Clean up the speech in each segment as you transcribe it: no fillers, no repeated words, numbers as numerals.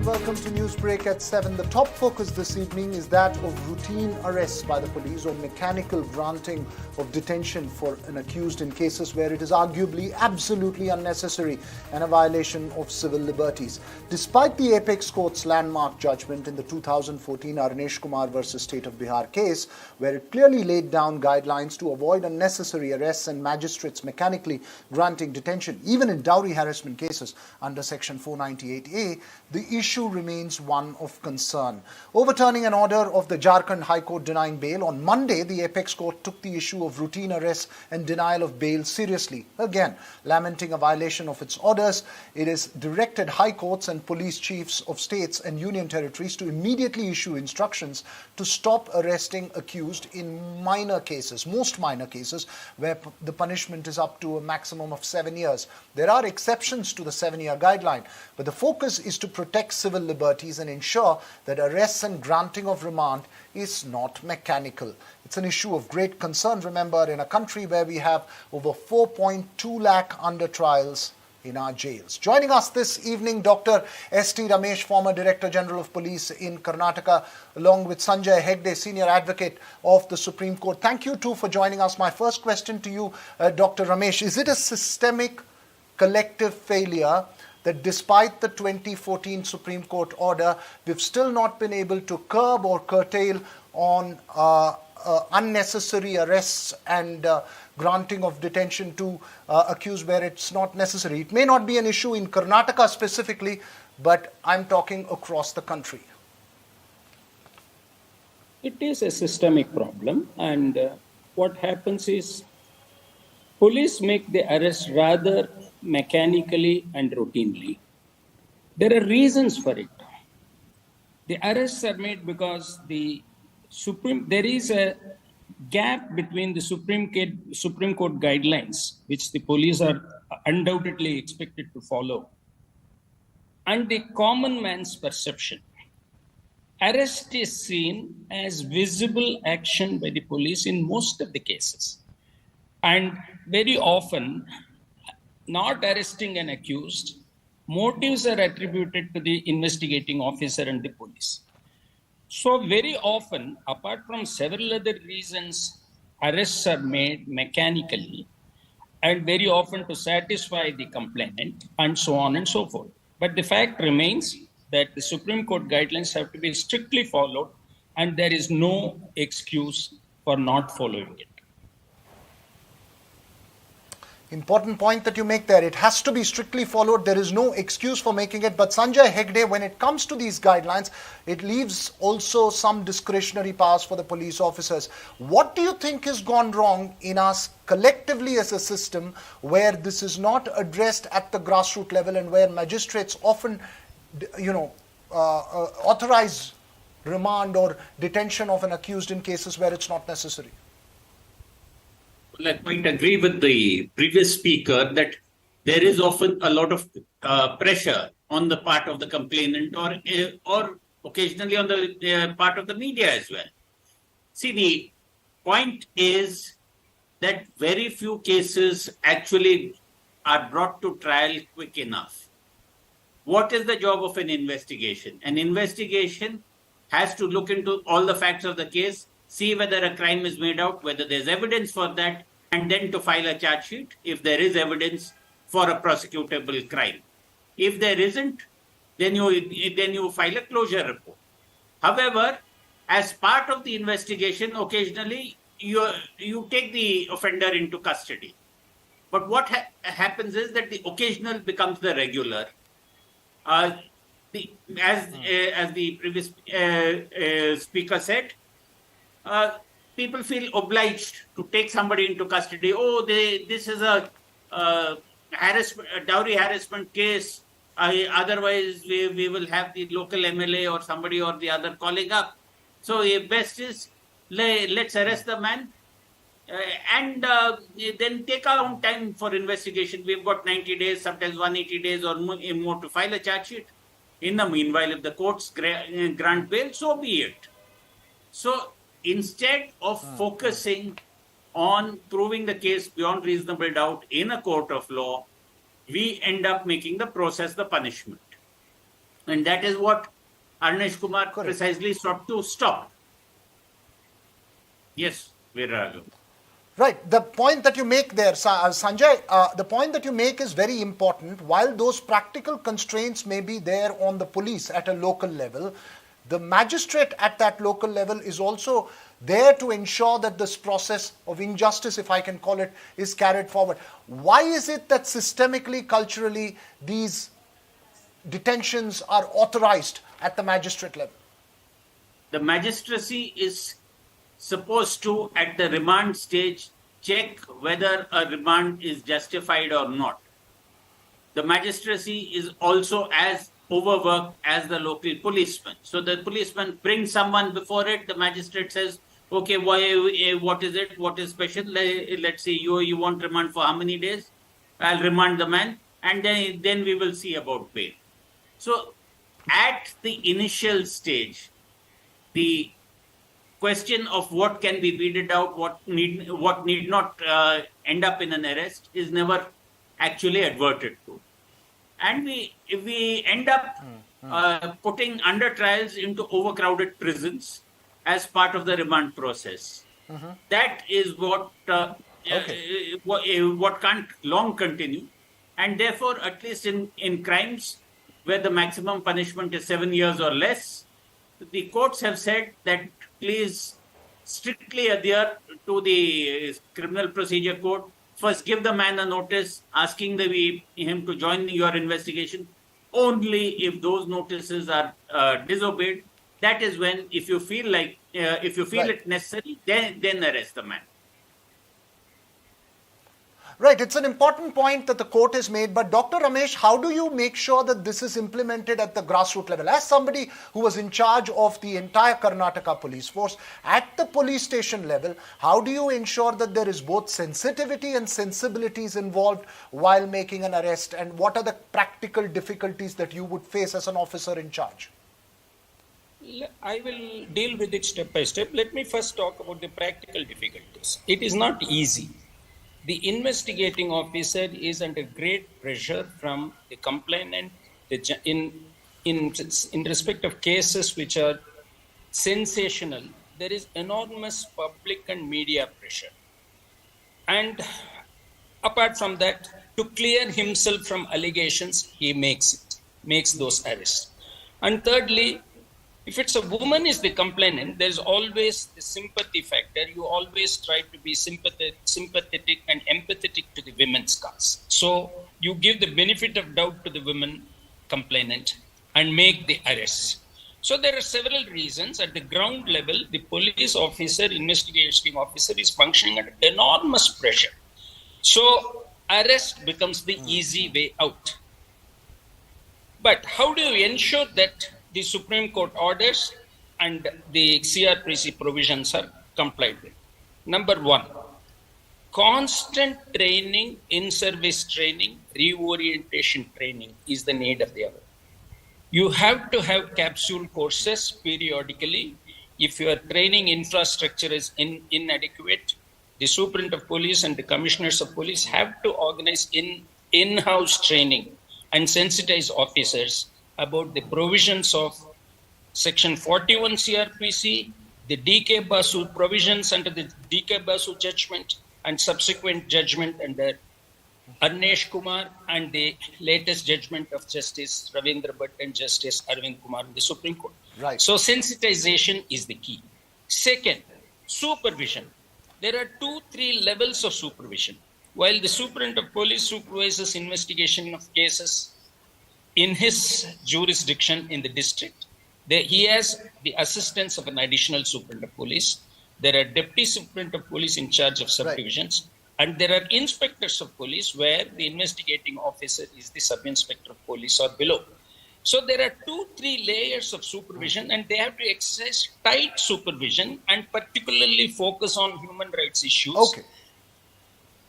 welcome to Newsbreak at 7. The top focus this evening is that of routine arrests by the police or mechanical granting of detention for an accused in cases where it is arguably absolutely unnecessary and a violation of civil liberties. Despite the Apex Court's landmark judgment in the 2014 Arnesh Kumar versus State of Bihar case, where it clearly laid down guidelines to avoid unnecessary arrests and magistrates mechanically granting detention, even in dowry harassment cases under Section 498A, the issue remains one of concern. Overturning an order of the Jharkhand High Court denying bail, on Monday the Apex Court took the issue of routine arrests and denial of bail seriously. Again, lamenting a violation of its orders, it has directed high courts and police chiefs of states and union territories to immediately issue instructions to stop arresting accused in minor cases, most minor cases, where the punishment is up to a maximum of 7 years. There are exceptions to the 7-year guideline, but the focus is to protect civil liberties and ensure that arrests and granting of remand is not mechanical. It's an issue of great concern, remember, in a country where we have over 4.2 lakh under trials in our jails. Joining us this evening, Dr. S.T. Ramesh, former Director General of Police in Karnataka, along with Sanjay Hegde, Senior Advocate of the Supreme Court. Thank you too for joining us. My first question to you, Dr. Ramesh, is it a systemic collective failure that despite the 2014 Supreme Court order, we've still not been able to curb or curtail on unnecessary arrests and granting of detention to accused where it's not necessary? It may not be an issue in Karnataka specifically, but I'm talking across the country. It is a systemic problem, and what happens is police make the arrest rather mechanically and routinely. There are reasons for it. The arrests are made because there is a gap between the Supreme Court guidelines, which the police are undoubtedly expected to follow, and the common man's perception. Arrest is seen as visible action by the police in most of the cases. And very often, not arresting an accused, motives are attributed to the investigating officer and the police. So very often, apart from several other reasons, arrests are made mechanically and very often to satisfy the complainant and so on and so forth. But the fact remains that the Supreme Court guidelines have to be strictly followed, and there is no excuse for not following it. Important point that you make there. It has to be strictly followed. There is no excuse for making it. But Sanjay Hegde, when it comes to these guidelines, it leaves also some discretionary powers for the police officers. What do you think has gone wrong in us collectively as a system where this is not addressed at the grassroots level and where magistrates often, authorize remand or detention of an accused in cases where it's not necessary? Well, I quite agree with the previous speaker that there is often a lot of pressure on the part of the complainant or occasionally on the part of the media as well. See, the point is that very few cases actually are brought to trial quick enough. What is the job of an investigation? An investigation has to look into all the facts of the case, see whether a crime is made out, whether there's evidence for that, and then to file a charge sheet if there is evidence for a prosecutable crime. If there isn't, then you file a closure report. However, as part of the investigation, occasionally you take the offender into custody. But what happens is that the occasional becomes the regular. As the previous speaker said, people feel obliged to take somebody into custody. This is a dowry harassment case. Otherwise, we will have the local MLA or somebody or the other calling up. So best is let's arrest the man and then take our own time for investigation. We've got 90 days, sometimes 180 days or more to file a charge sheet. In the meanwhile, if the courts grant bail, so be it. So instead of focusing on proving the case beyond reasonable doubt in a court of law, we end up making the process the punishment. And that is what Arnesh Kumar Correct. precisely sought to stop. Yes, Viraj. Right. The point that you make there, Sanjay, the point that you make is very important. While those practical constraints may be there on the police at a local level, the magistrate at that local level is also there to ensure that this process of injustice, if I can call it, is carried forward. Why is it that systemically, culturally, these detentions are authorized at the magistrate level? The magistracy is supposed to, at the remand stage, check whether a remand is justified or not. The magistracy is also as overworked as the local policeman. So the policeman brings someone before it, the magistrate says, okay, what is it? What is special? Let's say you want remand for how many days? I'll remand the man, and then we will see about bail. So at the initial stage, the question of what can be weeded out, what need not end up in an arrest is never actually adverted to. And if we end up putting under trials into overcrowded prisons as part of the remand process, that is what can't long continue. And therefore, at least in crimes where the maximum punishment is 7 years or less, the courts have said that please strictly adhere to the Criminal Procedure Code. First, give the man a notice asking him to join your investigation. Only if those notices are disobeyed, that is when, if you feel it necessary, then arrest the man. Right, it's an important point that the court has made, but Dr. Ramesh, how do you make sure that this is implemented at the grassroots level? As somebody who was in charge of the entire Karnataka police force, at the police station level, how do you ensure that there is both sensitivity and sensibilities involved while making an arrest? And what are the practical difficulties that you would face as an officer in charge? I will deal with it step by step. Let me first talk about the practical difficulties. It is not easy. The investigating officer is under great pressure from the complainant in respect of cases which are sensational. There is enormous public and media pressure. And apart from that, to clear himself from allegations, he makes those arrests. And thirdly, if it's a woman is the complainant, there's always the sympathy factor. You always try to be sympathetic and empathetic to the women's cause. So you give the benefit of doubt to the women complainant and make the arrests. So there are several reasons. At the ground level, the police officer, investigating officer is functioning under enormous pressure. So arrest becomes the easy way out. But how do you ensure that the Supreme Court orders and the CRPC provisions are complied with? Number one, constant training, in-service training, reorientation training is the need of the hour. You have to have capsule courses periodically. If your training infrastructure is inadequate, the Superintendent of Police and the Commissioners of Police have to organize in-house training and sensitize officers about the provisions of Section 41 CRPC, the D.K. Basu provisions under the D.K. Basu judgment and subsequent judgment under Arnesh Kumar and the latest judgment of Justice Ravindra Bhatt and Justice Arvind Kumar in the Supreme Court. Right. So sensitization is the key. Second, supervision. There are 2-3 levels of supervision. While the Superintendent of Police supervises investigation of cases in his jurisdiction in the district, he has the assistance of an additional Superintendent of Police. There are Deputy Superintendent of Police in charge of subdivisions. Right. And there are inspectors of police where the investigating officer is the sub-inspector of police or below. So there are 2-3 layers of supervision, and they have to exercise tight supervision and particularly focus on human rights issues. Okay.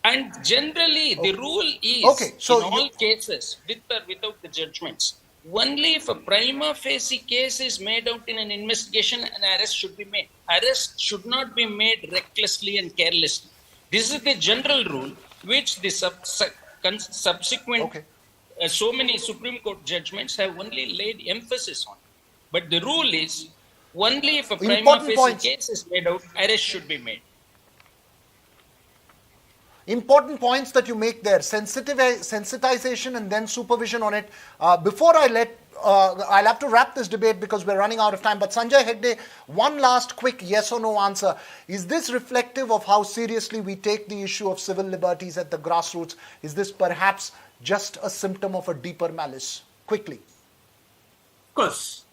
And generally, the rule is, in all cases, with or without the judgments, only if a prima facie case is made out in an investigation, an arrest should be made. Arrest should not be made recklessly and carelessly. This is the general rule, which the subsequent so many Supreme Court judgments have only laid emphasis on it. But the rule is only if a prima Important facie points. case is made out, arrest should be made. Important points that you make there, sensitization and then supervision on it. Before I let, I'll have to wrap this debate because we're running out of time. But Sanjay Hegde, one last quick yes or no answer. Is this reflective of how seriously we take the issue of civil liberties at the grassroots? Is this perhaps just a symptom of a deeper malice? Quickly. Of course,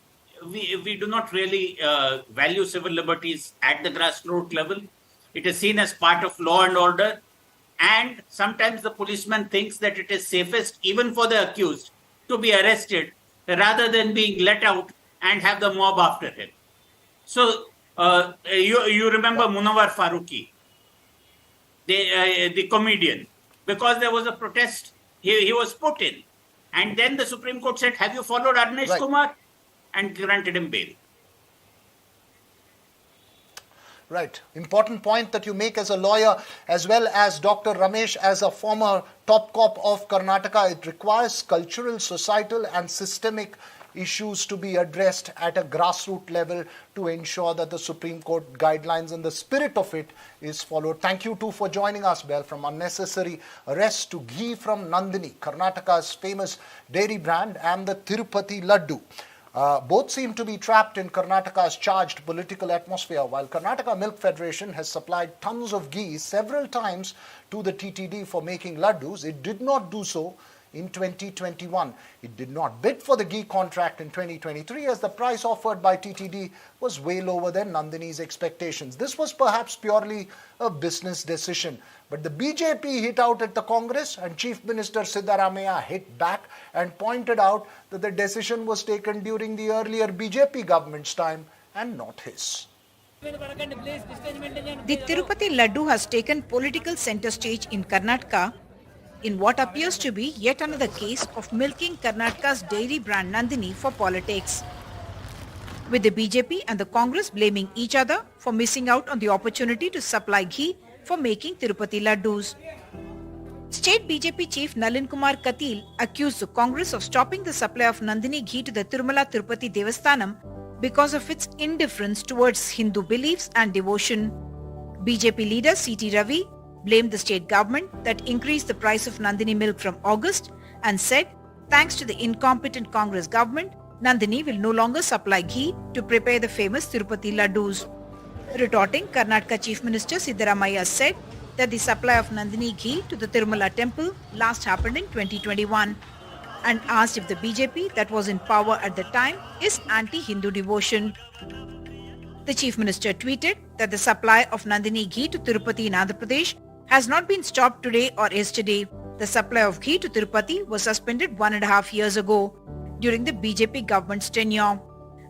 we do not really value civil liberties at the grassroots level. It is seen as part of law and order. And sometimes the policeman thinks that it is safest, even for the accused, to be arrested rather than being let out and have the mob after him. So you remember Munawar Farooqi, the comedian, because there was a protest, he was put in. And then the Supreme Court said, have you followed Arnesh Kumar? And granted him bail. Right. Important point that you make as a lawyer, as well as Dr. Ramesh as a former top cop of Karnataka. It requires cultural, societal and systemic issues to be addressed at a grassroots level to ensure that the Supreme Court guidelines and the spirit of it is followed. Thank you too for joining us, Bell. From unnecessary arrest to ghee from Nandini, Karnataka's famous dairy brand, and the Tirupati Laddu. Both seem to be trapped in Karnataka's charged political atmosphere. While Karnataka Milk Federation has supplied tons of ghee several times to the TTD for making laddus, it did not do so in 2021. It did not bid for the ghee contract in 2023 as the price offered by TTD was way lower than Nandini's expectations. This was perhaps purely a business decision. But the BJP hit out at the Congress and Chief Minister Siddaramaiah hit back and pointed out that the decision was taken during the earlier BJP government's time and not his. The Tirupati Laddu has taken political center stage in Karnataka in what appears to be yet another case of milking Karnataka's dairy brand Nandini for politics, with the BJP and the Congress blaming each other for missing out on the opportunity to supply ghee for making Tirupati Laddus. State BJP Chief Nalin Kumar Katil accused the Congress of stopping the supply of Nandini ghee to the Tirumala Tirupati Devasthanam because of its indifference towards Hindu beliefs and devotion. BJP leader C.T. Ravi blamed the state government that increased the price of Nandini milk from August and said, thanks to the incompetent Congress government, Nandini will no longer supply ghee to prepare the famous Tirupati Laddus. Retorting, Karnataka Chief Minister Siddaramaiah said that the supply of Nandini ghee to the Tirumala temple last happened in 2021 and asked if the BJP that was in power at the time is anti-Hindu devotion. The Chief Minister tweeted that the supply of Nandini ghee to Tirupati in Andhra Pradesh has not been stopped today or yesterday. The supply of ghee to Tirupati was suspended 1.5 years ago during the BJP government's tenure.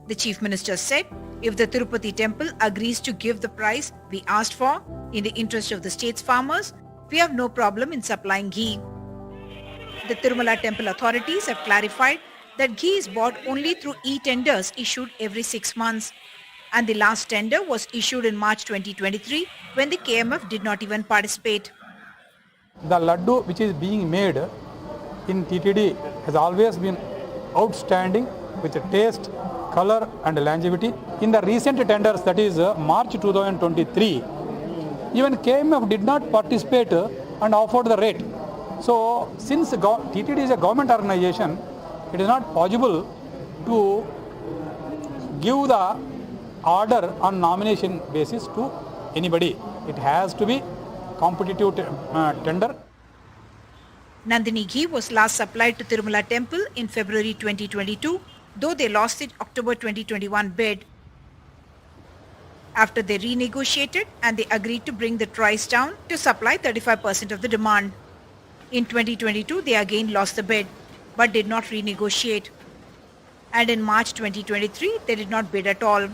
The Chief Minister said, if the Tirupati temple agrees to give the price we asked for in the interest of the state's farmers, we have no problem in supplying ghee. The Tirumala temple authorities have clarified that ghee is bought only through e-tenders issued every 6 months. And the last tender was issued in March 2023 when the KMF did not even participate. The laddu which is being made in TTD has always been outstanding with taste, color and longevity. In the recent tenders, that is March 2023, even KMF did not participate and offered the rate. So since TTD is a government organization, it is not possible to give the order on nomination basis to anybody. It has to be competitive tender. Nandini ghee was last supplied to Tirumala temple in February 2022, though they lost it October 2021 bid. After they renegotiated and they agreed to bring the price down to supply 35% of the demand. In 2022, they again lost the bid, but did not renegotiate. And in March 2023, they did not bid at all.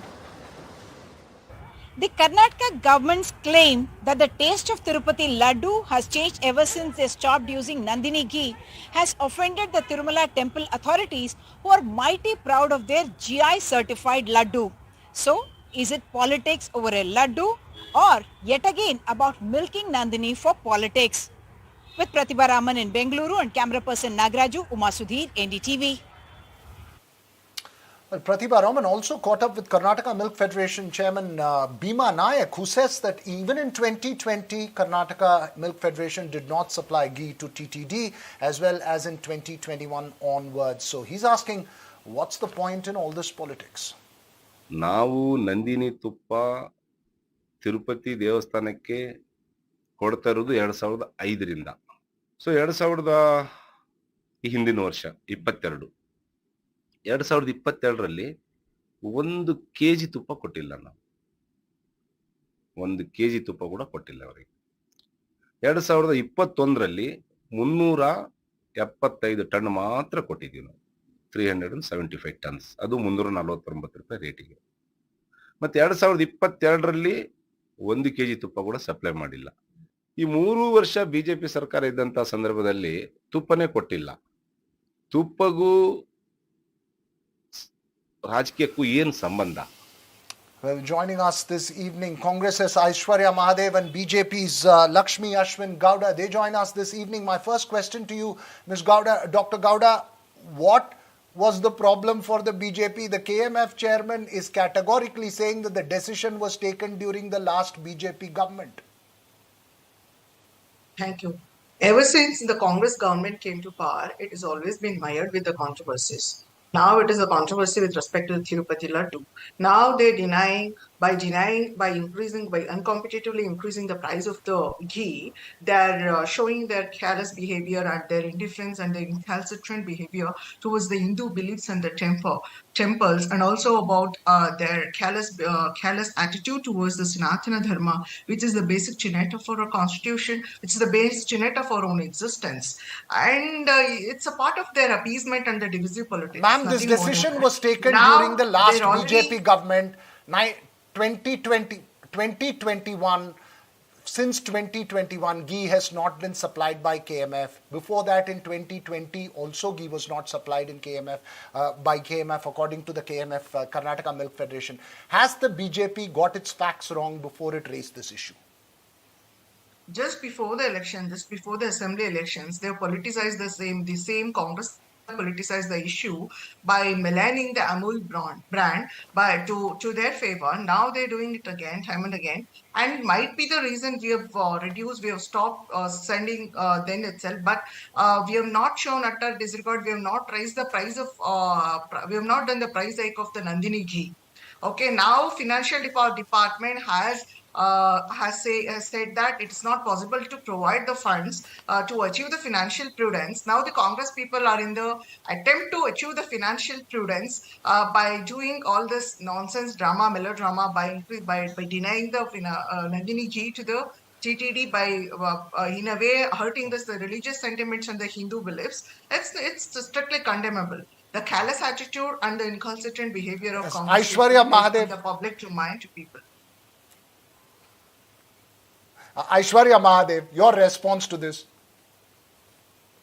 The Karnataka government's claim that the taste of Tirupati Laddu has changed ever since they stopped using Nandini ghee has offended the Tirumala temple authorities, who are mighty proud of their GI certified Laddu. So, is it politics over a Laddu or yet again about milking Nandini for politics? With Pratibha Raman in Bengaluru and camera person Nagraju, Uma Sudhir, NDTV. Well, Pratibha Raman also caught up with Karnataka Milk Federation Chairman Bhima Nayak, who says that even in 2020, Karnataka Milk Federation did not supply ghee to TTD, as well as in 2021 onwards. So he's asking, what's the point in all this politics? ನಾವು ನಂದಿನಿ ತುಪ್ಪ ತಿರುಪತಿ ದೇವಸ್ಥಾನಕ್ಕೆ ಕೊಡ್ತಾ ಇರೋದು 2005ರಿಂದ. So 2000 ಈ ಹಿಂದಿನ ವರ್ಷ 2022ರಲ್ಲಿ 1 kg ತುಪ್ಪ ಕೊಟ್ಟಿಲ್ಲ ನಾವು. 1 kg ತುಪ್ಪ ಕೂಡ ಕೊಟ್ಟಿಲ್ಲ ಅವರಿಗೆ. 2021ರಲ್ಲಿ 375 ಟನ್ ಮಾತ್ರ ಕೊಟ್ಟಿದ್ದೀವಿ ನಾವು. 375 ಟನ್ಸ್, ಅದು 349 ರೂಪಾಯಿ ರೇಟಿಗೆ. ಮತ್ತೆ 2022ರಲ್ಲಿ 1 kg ತುಪ್ಪ ಕೂಡ ಸಪ್ಲೈ ಮಾಡಿಲ್ಲ. ಈ 3 ವರ್ಷ ಬಿಜೆಪಿ ಸರ್ಕಾರ ಇದ್ದಂತ ಸಂದರ್ಭದಲ್ಲಿ ತುಪ್ಪನೇ ಕೊಟ್ಟಿಲ್ಲ. ತುಪ್ಪಗೂ ರಾಜಕೀಯಕ್ಕೂ ಏನು ಸಂಬಂಧ? Well, joining us this evening, Congress's Aishwarya Mahadev and BJP's Lakshmi Ashwin Gowda. They join us this evening. My first question to you, Ms. Gowda, Dr. Gowda, what was the problem for the BJP? The KMF chairman is categorically saying that the decision was taken during the last BJP government. Thank you. Ever since the Congress government came to power, it has always been mired with the controversies. Now it is a controversy with respect to the Tirupati Laddu. Now they're by uncompetitively increasing the price of the ghee, they're showing their careless behavior and their indifference and their incalcitrant behavior towards the Hindu beliefs and the temples, and also about their careless attitude towards the Sanatana Dharma, which is the basic tenet of our constitution, which is the basic tenet of our own existence. And it's a part of their appeasement and the divisive politics. Ma'am, this decision was taken during the last BJP government, 2021. Since 2021, ghee has not been supplied by KMF. Before that, in 2020, also ghee was not supplied in by KMF, according to the KMF, Karnataka Milk Federation. Has the BJP got its facts wrong before it raised this issue? Just before the election, just before the assembly elections, they politicized the same Congress politicized the issue by maligning the Amul brand to their favor. Now they're doing it again, time and again, and it might be the reason we have stopped sending then itself. But we have not shown utter disregard. We have not raised the price of. We have not done the price hike of the Nandini ghee. Okay, now financial department has said that it's not possible to provide the funds to achieve the financial prudence. Now the Congress people are in the attempt to achieve the financial prudence by doing all this nonsense melodrama by denying the Nandini ghee to the TTD, by in a way hurting the religious sentiments and the Hindu beliefs. It's strictly condemnable. The callous attitude and the incalcitrant behavior of Congress Aishwarya Mahadev, the public to mind to people. Aishwarya Mahadev, your response to this?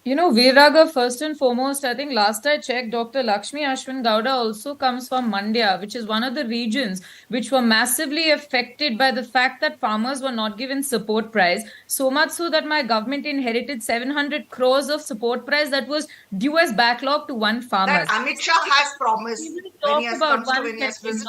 You know, Veerraga, first and foremost, I think last I checked, Dr. Lakshmi Ashwin Gowda also comes from Mandya, which is one of the regions which were massively affected by the fact that farmers were not given support price. So much so that my government inherited 700 crores of support price that was due as backlog to one farmer. That Amit Shah has promised. Talk about one second,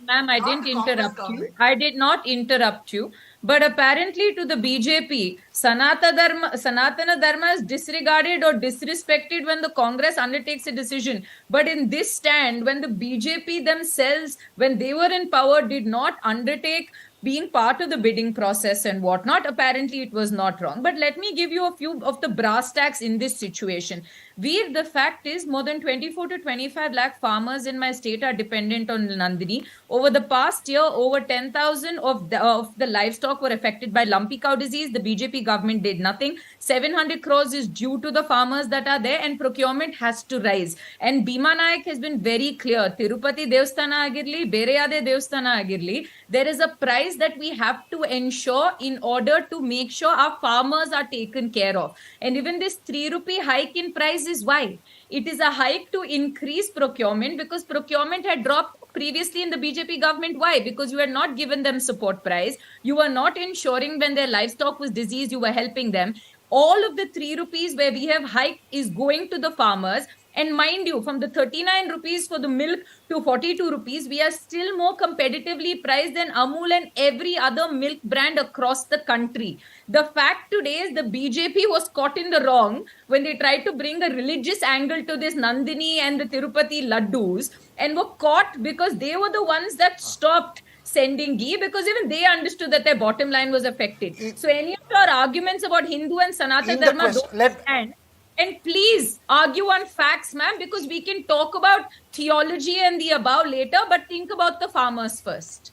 ma'am. I didn't interrupt you. I did not interrupt you. But apparently to the BJP, Sanatana Dharma is disregarded or disrespected when the Congress undertakes a decision. But in this stand, when the BJP themselves, when they were in power, did not undertake being part of the bidding process and whatnot, apparently it was not wrong. But let me give you a few of the brass tacks in this situation. Veer, the fact is more than 24 to 25 lakh farmers in my state are dependent on Nandini. Over the past year, over 10,000 of the livestock were affected by lumpy cow disease. The BJP government did nothing. 700 crores is due to the farmers that are there, and procurement has to rise. And Bhima Nayak has been very clear. Tirupati Devasthana agirli, Bereyade Devasthana agirli, there is a price that we have to ensure in order to make sure our farmers are taken care of. And even this 3 rupee hike in price is why. It is a hike to increase procurement, because procurement had dropped previously in the BJP government. Why? Because you had not given them support price. You were not ensuring when their livestock was diseased, you were helping them. All of the 3 rupees where we have hiked is going to the farmers. And mind you, from the 39 rupees for the milk to 42 rupees, we are still more competitively priced than Amul and every other milk brand across the country. The fact today is the BJP was caught in the wrong when they tried to bring a religious angle to this Nandini and the Tirupati laddus, and were caught because they were the ones that stopped sending ghee, because even they understood that their bottom line was affected. So any of your arguments about Hindu and Sanatana Dharma don't stand. And please argue on facts, ma'am, because we can talk about theology and the above later, but think about the farmers first.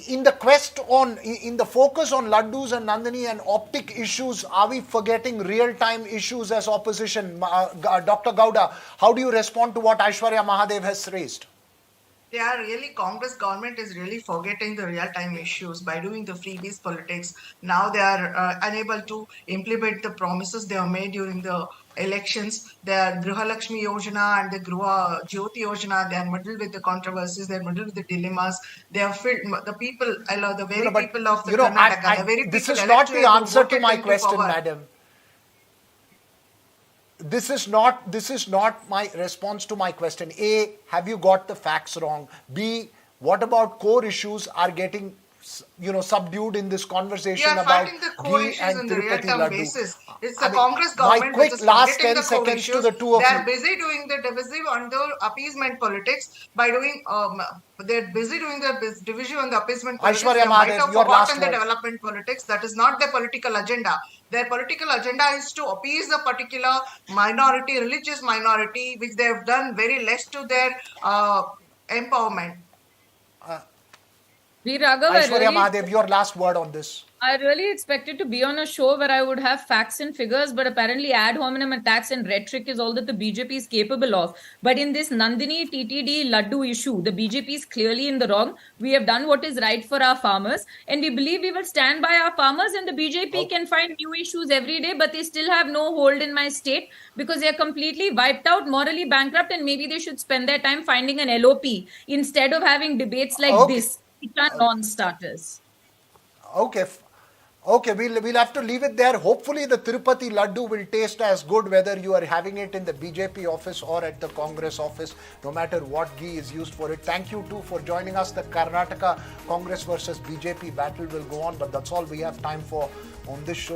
In the focus on laddus and Nandini and optic issues, are we forgetting real-time issues as opposition? Dr. Gowda, how do you respond to what Aishwarya Mahadev has raised? Congress government is really forgetting the real-time issues by doing the freebies politics. Now they are unable to implement the promises they have made during the elections. Their Griha Lakshmi Yojana and the Griha Jyoti Yojana, they are muddled with the controversies, they are muddled with the dilemmas. They have filled the people, the very people of the Karnataka. The very this people is not the answer to my question, power. madam. This is not my response to my question. A, have you got the facts wrong? B, what about core issues are getting subdued in this conversation about ghee and Tirupati laddu? Basis. It's the Congress government my quick last 10 seconds to the two of you. They are busy doing the divisive on the appeasement politics by doing. They're busy doing the division on the appeasement politics. Aishwarya Mahadev, your last word. The development politics. That is not their political agenda. Their political agenda is to appease a particular minority, religious minority, which they have done very less to their empowerment. Aishwarya Mahadev, your last word on this. I really expected to be on a show where I would have facts and figures, but apparently ad hominem attacks and rhetoric is all that the BJP is capable of. But in this Nandini TTD Laddu issue, the BJP is clearly in the wrong. We have done what is right for our farmers, and we believe we will stand by our farmers, and the BJP can find new issues every day, but they still have no hold in my state because they are completely wiped out, morally bankrupt, and maybe they should spend their time finding an LOP instead of having debates like this, which are non-starters. Okay, we'll have to leave it there. Hopefully the Tirupati Laddu will taste as good whether you are having it in the BJP office or at the Congress office, no matter what ghee is used for it. Thank you too for joining us. The Karnataka Congress versus BJP battle will go on, but that's all we have time for on this show.